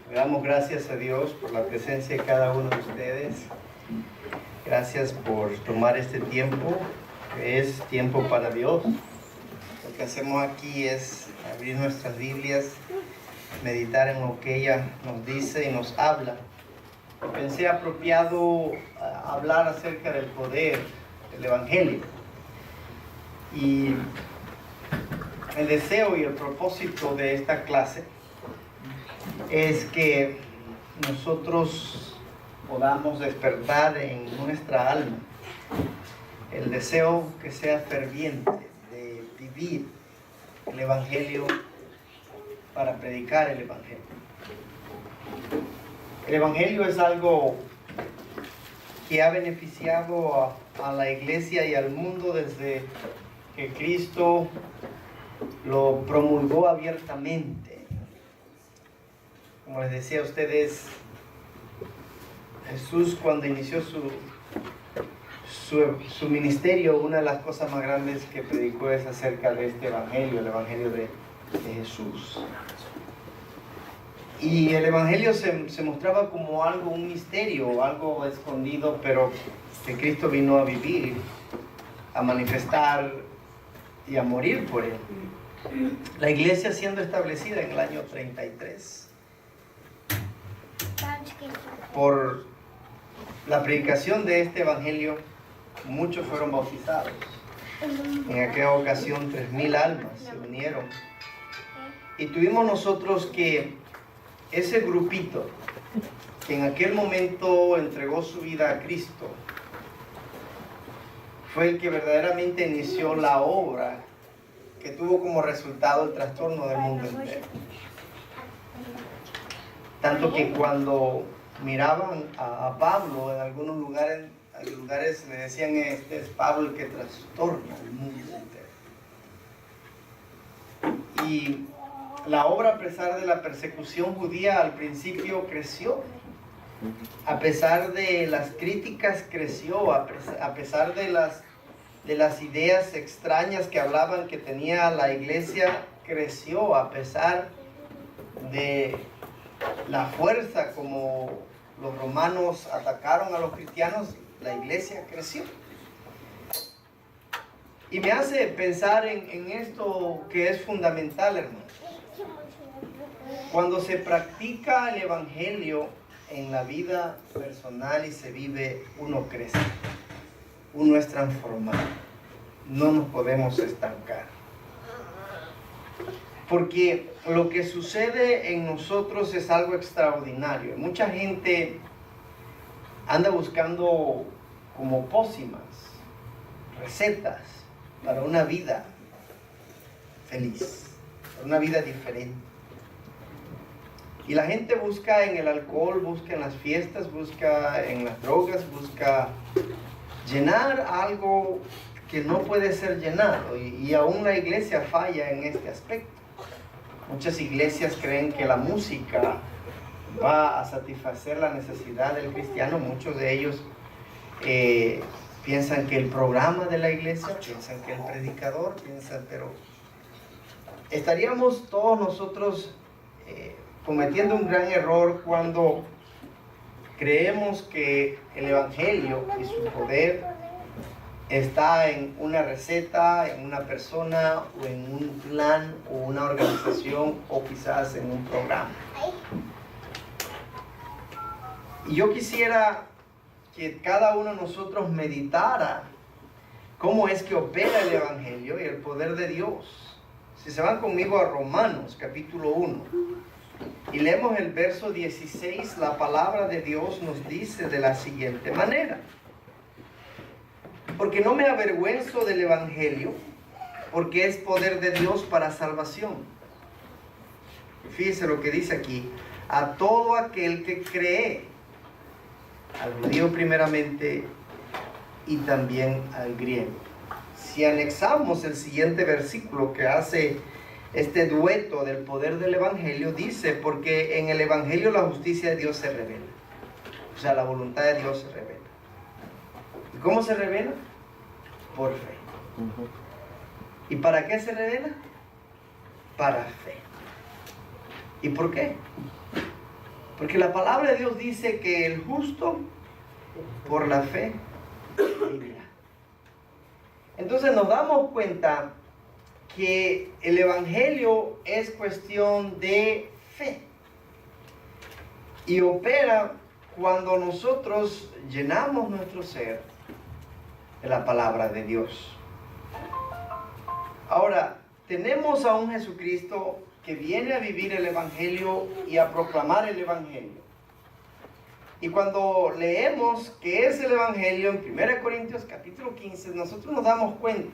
Le damos gracias a Dios por la presencia de cada uno de ustedes. Gracias por tomar este tiempo, que es tiempo para Dios. Lo que hacemos aquí es abrir nuestras Biblias, meditar en lo que ella nos dice y nos habla. Pensé apropiado hablar acerca del poder del Evangelio. Y el deseo y el propósito de esta clase es que nosotros podamos despertar en nuestra alma el deseo que sea ferviente de vivir el Evangelio para predicar el Evangelio. El Evangelio es algo que ha beneficiado a la iglesia y al mundo desde que Cristo lo promulgó abiertamente. Como les decía a ustedes, Jesús cuando inició su ministerio, una de las cosas más grandes que predicó es acerca de este Evangelio, el Evangelio de Jesús. Y el Evangelio se mostraba como algo, un misterio, algo escondido, pero que Cristo vino a vivir, a manifestar y a morir por él. La iglesia siendo establecida en el año 33. Por la predicación de este Evangelio, muchos fueron bautizados. En aquella ocasión 3,000 almas se unieron. Y tuvimos nosotros que ese grupito que en aquel momento entregó su vida a Cristo fue el que verdaderamente inició la obra que tuvo como resultado el trastorno del mundo entero. Tanto que cuando miraban a Pablo en algunos lugares le decían: este es Pablo el que trastorna el mundo entero. Y la obra, a pesar de la persecución judía, al principio creció. A pesar de las críticas creció, a pesar de las ideas extrañas que hablaban que tenía la iglesia, creció. A pesar de la fuerza como los romanos atacaron a los cristianos, la iglesia creció. Y me hace pensar en esto que es fundamental, hermanos. Cuando se practica el Evangelio en la vida personal y se vive, uno crece, uno es transformado. No nos podemos estancar. Porque lo que sucede en nosotros es algo extraordinario. Mucha gente anda buscando como pócimas, recetas para una vida feliz, para una vida diferente. Y la gente busca en el alcohol, busca en las fiestas, busca en las drogas, busca llenar algo que no puede ser llenado. Y aún la iglesia falla en este aspecto. Muchas iglesias creen que la música va a satisfacer la necesidad del cristiano. Muchos de ellos piensan que el programa de la iglesia, piensan que el predicador, pero estaríamos todos nosotros cometiendo un gran error cuando creemos que el Evangelio y su poder está en una receta, en una persona, o en un plan, o una organización, o quizás en un programa. Y yo quisiera que cada uno de nosotros meditara cómo es que opera el Evangelio y el poder de Dios. Si se van conmigo a Romanos, capítulo 1, y leemos el verso 16, la palabra de Dios nos dice de la siguiente manera: porque no me avergüenzo del Evangelio, porque es poder de Dios para salvación. Fíjese lo que dice aquí: a todo aquel que cree, al judío primeramente y también al griego. Si anexamos el siguiente versículo que hace este dueto del poder del Evangelio, dice: porque en el Evangelio la justicia de Dios se revela. O sea, la voluntad de Dios se revela. ¿Y cómo se revela? Por fe. ¿Y para qué se revela? Para fe. ¿Y por qué? Porque la palabra de Dios dice que el justo por la fe vivirá. Entonces nos damos cuenta que el evangelio es cuestión de fe. Y opera cuando nosotros llenamos nuestro ser de la palabra de Dios. Ahora, tenemos a un Jesucristo que viene a vivir el evangelio y a proclamar el evangelio. Y cuando leemos qué es el evangelio en 1 Corintios capítulo 15, nosotros nos damos cuenta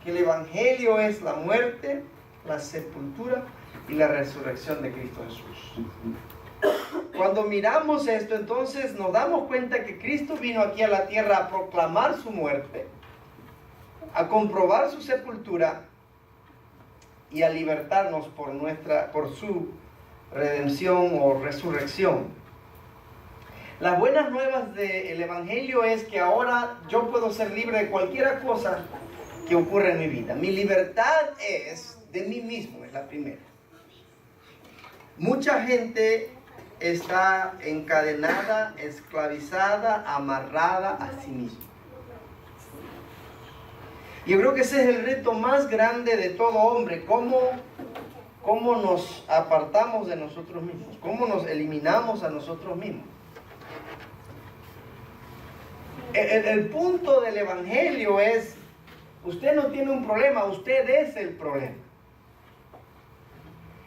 que el evangelio es la muerte, la sepultura y la resurrección de Cristo Jesús. Cuando miramos esto, entonces nos damos cuenta que Cristo vino aquí a la tierra a proclamar su muerte, a comprobar su sepultura y a libertarnos por su redención o resurrección. Las buenas nuevas del evangelio es que ahora yo puedo ser libre de cualquier cosa que ocurra en mi vida. Mi libertad es de mí mismo, es la primera. Mucha gente está encadenada, esclavizada, amarrada a sí misma. Yo creo que ese es el reto más grande de todo hombre, cómo nos apartamos de nosotros mismos, cómo nos eliminamos a nosotros mismos. El punto del evangelio es, usted no tiene un problema, usted es el problema.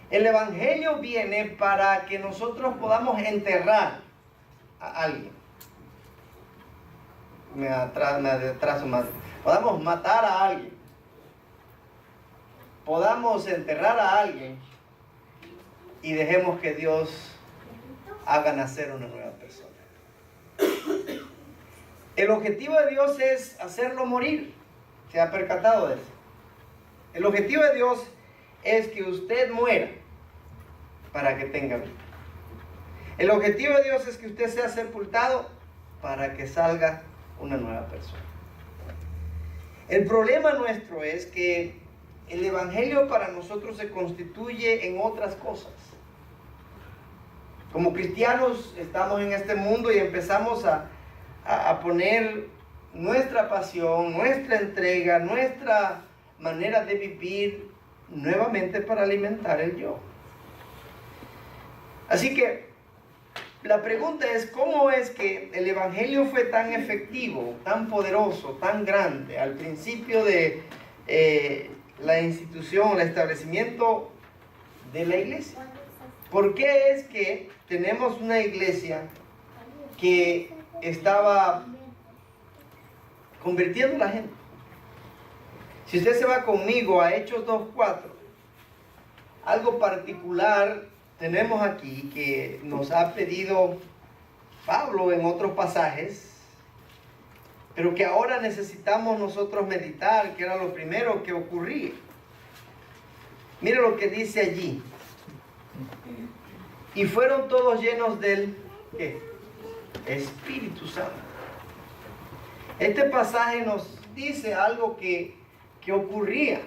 El evangelio viene para que nosotros podamos enterrar a alguien. Me atraso más. Podamos matar a alguien. Podamos enterrar a alguien y dejemos que Dios haga nacer una nueva persona. El objetivo de Dios es hacerlo morir. ¿Se ha percatado de eso? El objetivo de Dios es que usted muera para que tenga vida. El objetivo de Dios es que usted sea sepultado para que salga una nueva persona. El problema nuestro es que el evangelio para nosotros se constituye en otras cosas. Como cristianos estamos en este mundo y empezamos a poner nuestra pasión, nuestra entrega, nuestra manera de vivir nuevamente para alimentar el yo. Así que la pregunta es, ¿cómo es que el evangelio fue tan efectivo, tan poderoso, tan grande al principio de la institución, el establecimiento de la iglesia? ¿Por qué es que tenemos una iglesia que estaba convirtiendo a la gente? Si usted se va conmigo a Hechos 2:4, algo particular tenemos aquí que nos ha pedido Pablo en otros pasajes, pero que ahora necesitamos nosotros meditar, que era lo primero que ocurría. Mire lo que dice allí. Y fueron todos llenos del ¿qué? Espíritu Santo. Este pasaje nos dice algo que ocurría.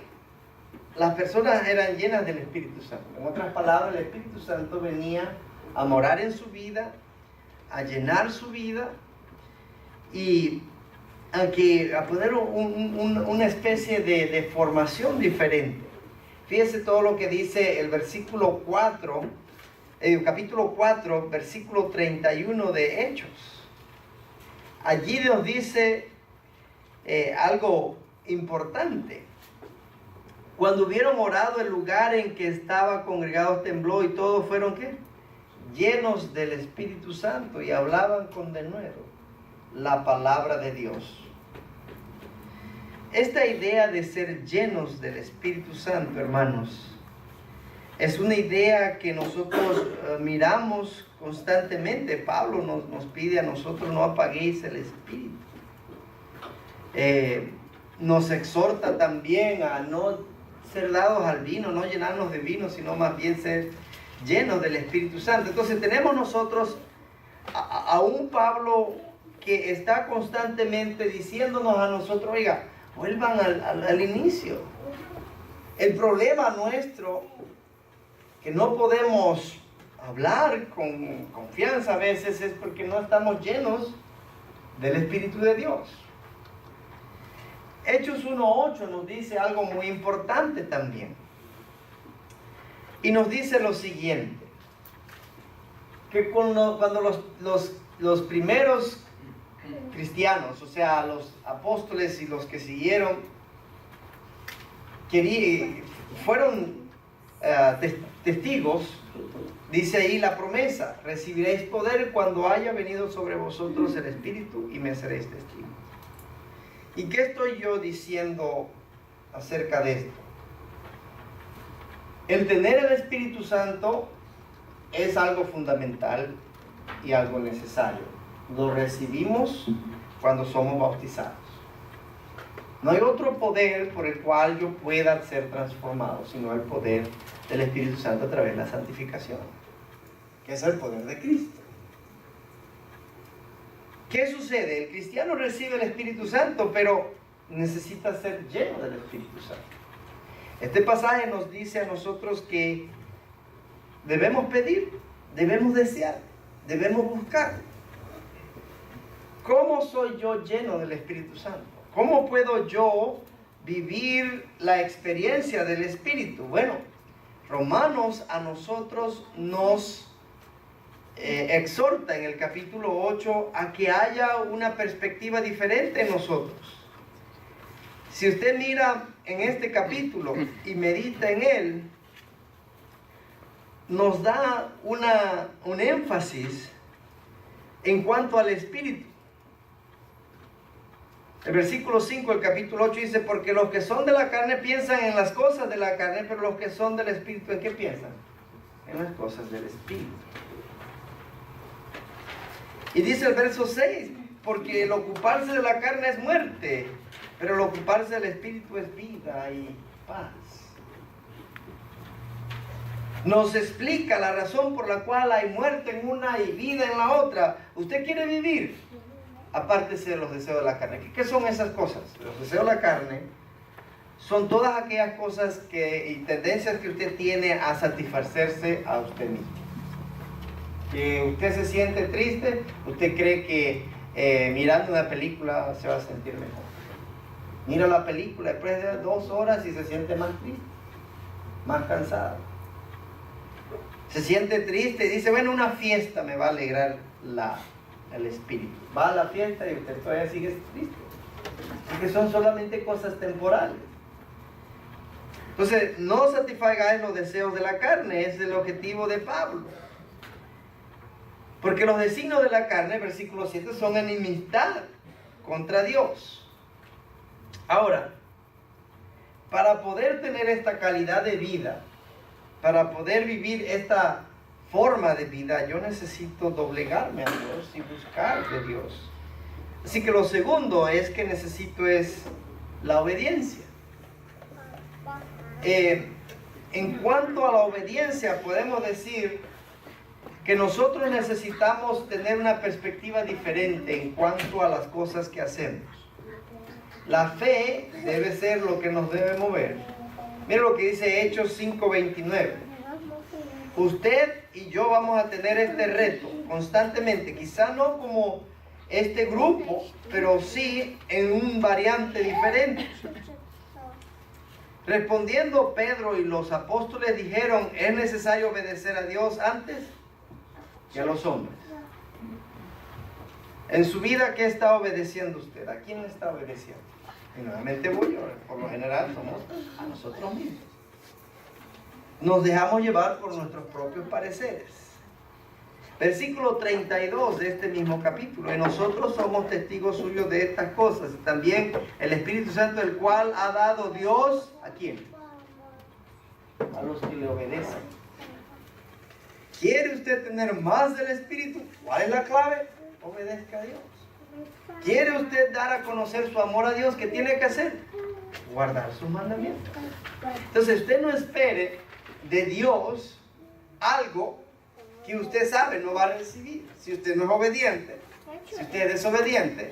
Las personas eran llenas del Espíritu Santo. En otras palabras, el Espíritu Santo venía a morar en su vida, a llenar su vida y a poner una especie de formación diferente. Fíjese todo lo que dice el versículo 4, capítulo 4, versículo 31 de Hechos. Allí nos dice algo importante. Cuando hubieron orado, el lugar en que estaba congregado tembló y todos fueron ¿qué? Llenos del Espíritu Santo y hablaban con denuedo la palabra de Dios. Esta idea de ser llenos del Espíritu Santo, hermanos, es una idea que nosotros miramos constantemente. Pablo nos pide a nosotros: no apaguéis el Espíritu. Nos exhorta también a no ser dados al vino, no llenarnos de vino, sino más bien ser llenos del Espíritu Santo. Entonces tenemos nosotros a un Pablo que está constantemente diciéndonos a nosotros: oiga, vuelvan al inicio. El problema nuestro, que no podemos hablar con confianza a veces es porque no estamos llenos del Espíritu de Dios. Hechos 1:8 nos dice algo muy importante también. Y nos dice lo siguiente, que cuando los primeros cristianos, o sea, los apóstoles y los que siguieron, fueron testigos, dice ahí la promesa: recibiréis poder cuando haya venido sobre vosotros el Espíritu y me seréis testigos. ¿Y qué estoy yo diciendo acerca de esto? El tener el Espíritu Santo es algo fundamental y algo necesario. Lo recibimos cuando somos bautizados. No hay otro poder por el cual yo pueda ser transformado, sino el poder del Espíritu Santo a través de la santificación, que es el poder de Cristo. ¿Qué sucede? El cristiano recibe el Espíritu Santo, pero necesita ser lleno del Espíritu Santo. Este pasaje nos dice a nosotros que debemos pedir, debemos desear, debemos buscar. ¿Cómo soy yo lleno del Espíritu Santo? ¿Cómo puedo yo vivir la experiencia del Espíritu? Bueno, Romanos a nosotros nos exhorta en el capítulo 8 a que haya una perspectiva diferente en nosotros. Si usted mira en este capítulo y medita en él, nos da un énfasis en cuanto al Espíritu. El versículo 5 del capítulo 8 dice: porque los que son de la carne piensan en las cosas de la carne, pero los que son del Espíritu, ¿en qué piensan? En las cosas del Espíritu. Y dice el verso 6, porque el ocuparse de la carne es muerte, pero el ocuparse del Espíritu es vida y paz. Nos explica la razón por la cual hay muerte en una y vida en la otra. ¿Usted quiere vivir? Apártese de los deseos de la carne. ¿Qué son esas cosas? Los deseos de la carne son todas aquellas cosas y tendencias que usted tiene a satisfacerse a usted mismo. Que usted se siente triste, usted cree que mirando una película se va a sentir mejor. Mira la película después de 2 horas y se siente más triste, más cansado. Se siente triste y dice: bueno, una fiesta me va a alegrar el espíritu. Va a la fiesta y usted todavía sigue triste, porque son solamente cosas temporales. Entonces, no satisfagáis los deseos de la carne, es el objetivo de Pablo. Porque los designios de la carne, versículo 7, son enemistad contra Dios. Ahora, para poder tener esta calidad de vida, para poder vivir esta forma de vida, yo necesito doblegarme a Dios y buscar de Dios. Así que lo segundo es que necesito es la obediencia. En cuanto a la obediencia, podemos decir que nosotros necesitamos tener una perspectiva diferente en cuanto a las cosas que hacemos. La fe debe ser lo que nos debe mover. Mira lo que dice Hechos 5:29. Usted y yo vamos a tener este reto constantemente, quizá no como este grupo, pero sí en un variante diferente. Respondiendo Pedro y los apóstoles dijeron: es necesario obedecer a Dios antes que a los hombres. En su vida, ¿qué está obedeciendo usted? ¿A quién le está obedeciendo? Y nuevamente por lo general somos a nosotros mismos. Nos dejamos llevar por nuestros propios pareceres. Versículo 32 de este mismo capítulo: y nosotros somos testigos suyos de estas cosas, y también el Espíritu Santo, el cual ha dado Dios, ¿a quién? A los que le obedecen. ¿Quiere usted tener más del Espíritu? ¿Cuál es la clave? Obedezca a Dios. ¿Quiere usted dar a conocer su amor a Dios? ¿Qué tiene que hacer? Guardar sus mandamientos. Entonces usted no espere de Dios algo que usted sabe no va a recibir. Si usted no es obediente, si usted es desobediente,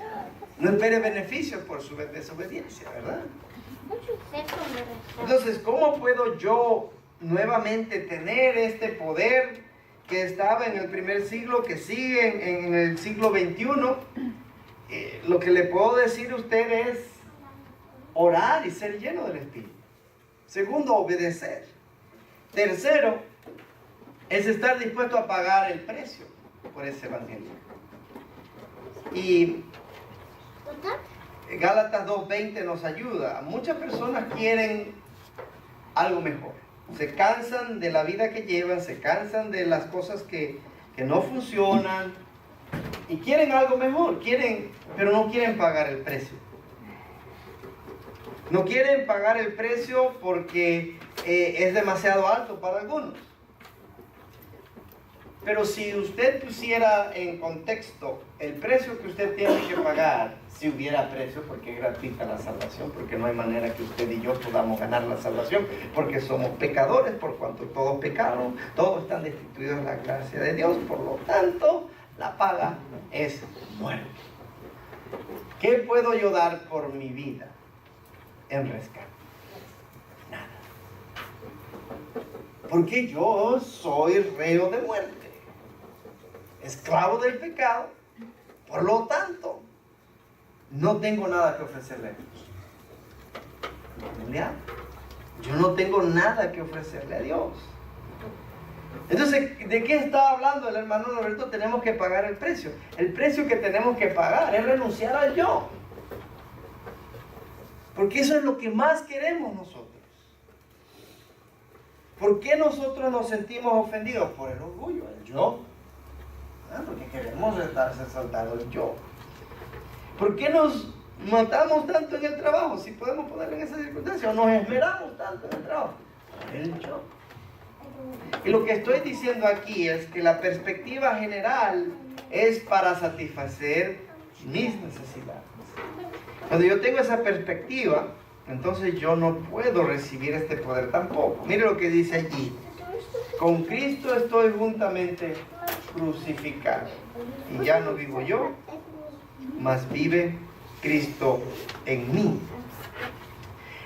no espere beneficios por su desobediencia, ¿verdad? Entonces, ¿cómo puedo yo nuevamente tener este poder que estaba en el primer siglo, que sigue en el siglo XXI, lo que le puedo decir a usted es orar y ser lleno del Espíritu. Segundo, obedecer. Tercero, es estar dispuesto a pagar el precio por ese evangelio. Y Gálatas 2:20 nos ayuda. Muchas personas quieren algo mejor. Se cansan de la vida que llevan, se cansan de las cosas que no funcionan y quieren algo mejor, pero no quieren pagar el precio. No quieren pagar el precio porque es demasiado alto para algunos. Pero si usted pusiera en contexto el precio que usted tiene que pagar, si hubiera precio, porque es gratuita la salvación, porque no hay manera que usted y yo podamos ganar la salvación, porque somos pecadores, por cuanto todos pecaron, todos están destituidos de la gracia de Dios, por lo tanto, la paga es muerte. ¿Qué puedo yo dar por mi vida en rescate? Nada. Porque yo soy reo de muerte, esclavo del pecado, por lo tanto, no tengo nada que ofrecerle a Dios. ¿Verdad? Yo no tengo nada que ofrecerle a Dios. Entonces, ¿de qué está hablando el hermano Norberto? Tenemos que pagar el precio. El precio que tenemos que pagar es renunciar al yo. Porque eso es lo que más queremos nosotros. ¿Por qué nosotros nos sentimos ofendidos? Por el orgullo, el yo. Porque queremos estarse saltando el yo. ¿Por qué nos matamos tanto en el trabajo? Si podemos ponerlo en esa circunstancia. O nos esmeramos tanto en el trabajo. Por el yo. Y lo que estoy diciendo aquí es que la perspectiva general es para satisfacer mis necesidades. Cuando yo tengo esa perspectiva, entonces yo no puedo recibir este poder tampoco. Mire lo que dice allí. Con Cristo estoy juntamente crucificado. Y ya no vivo yo, mas vive Cristo en mí.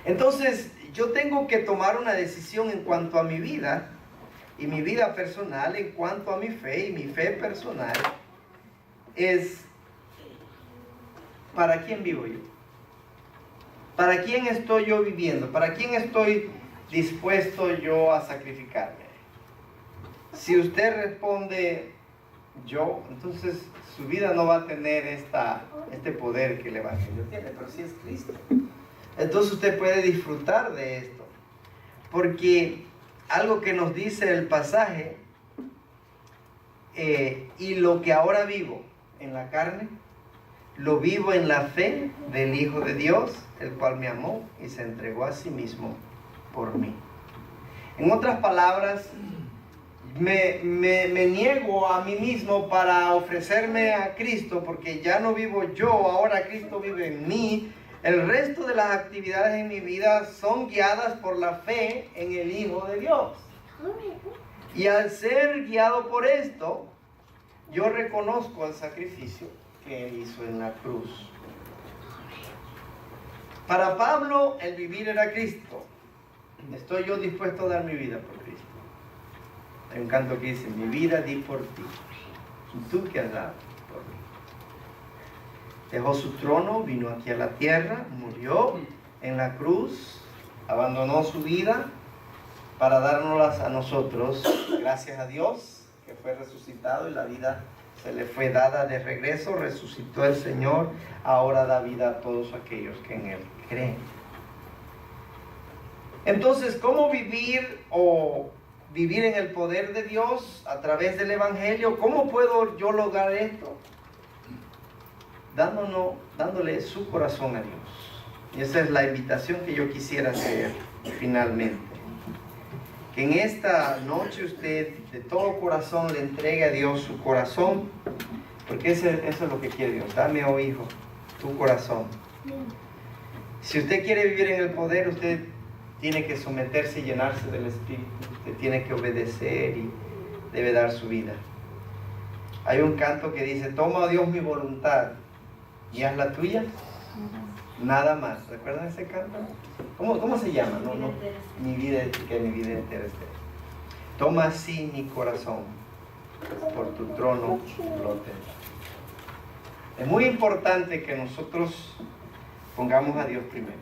Entonces, yo tengo que tomar una decisión en cuanto a mi vida y mi vida personal, en cuanto a mi fe y mi fe personal, es ¿para quién vivo yo? ¿Para quién estoy yo viviendo? ¿Para quién estoy dispuesto yo a sacrificarme? Si usted responde yo, entonces su vida no va a tener este poder que el Evangelio tiene, pero si es Cristo. Entonces usted puede disfrutar de esto. Porque algo que nos dice el pasaje, y lo que ahora vivo en la carne, lo vivo en la fe del Hijo de Dios, el cual me amó y se entregó a sí mismo por mí. En otras palabras, me niego a mí mismo para ofrecerme a Cristo, porque ya no vivo yo, ahora Cristo vive en mí. El resto de las actividades en mi vida son guiadas por la fe en el Hijo de Dios. Y al ser guiado por esto, yo reconozco el sacrificio que Él hizo en la cruz. Para Pablo, el vivir era Cristo. Estoy yo dispuesto a dar mi vida por Cristo. Hay un canto que dice, mi vida di por ti. ¿Y tú qué has dado por mí? Dejó su trono, vino aquí a la tierra, murió en la cruz, abandonó su vida para dárnoslas a nosotros. Gracias a Dios que fue resucitado y la vida se le fue dada de regreso. Resucitó el Señor, ahora da vida a todos aquellos que en Él creen. Entonces, ¿cómo vivir en el poder de Dios a través del Evangelio? ¿Cómo puedo yo lograr esto? Dándole su corazón a Dios. Y esa es la invitación que yo quisiera hacer finalmente. Que en esta noche usted de todo corazón le entregue a Dios su corazón, porque eso es lo que quiere Dios. Dame, oh hijo, tu corazón. Si usted quiere vivir en el poder, usted tiene que someterse y llenarse del Espíritu. Usted tiene que obedecer y debe dar su vida. Hay un canto que dice, toma, oh Dios, mi voluntad y haz la tuya. Nada más. ¿Recuerdan ese canto? ¿Cómo se llama? Mi vida entera esté. Toma así mi corazón tu trono lo tendrá. Es muy importante que nosotros pongamos a Dios primero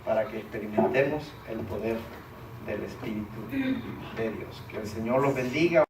para que experimentemos el poder del Espíritu de Dios. Que el Señor los bendiga.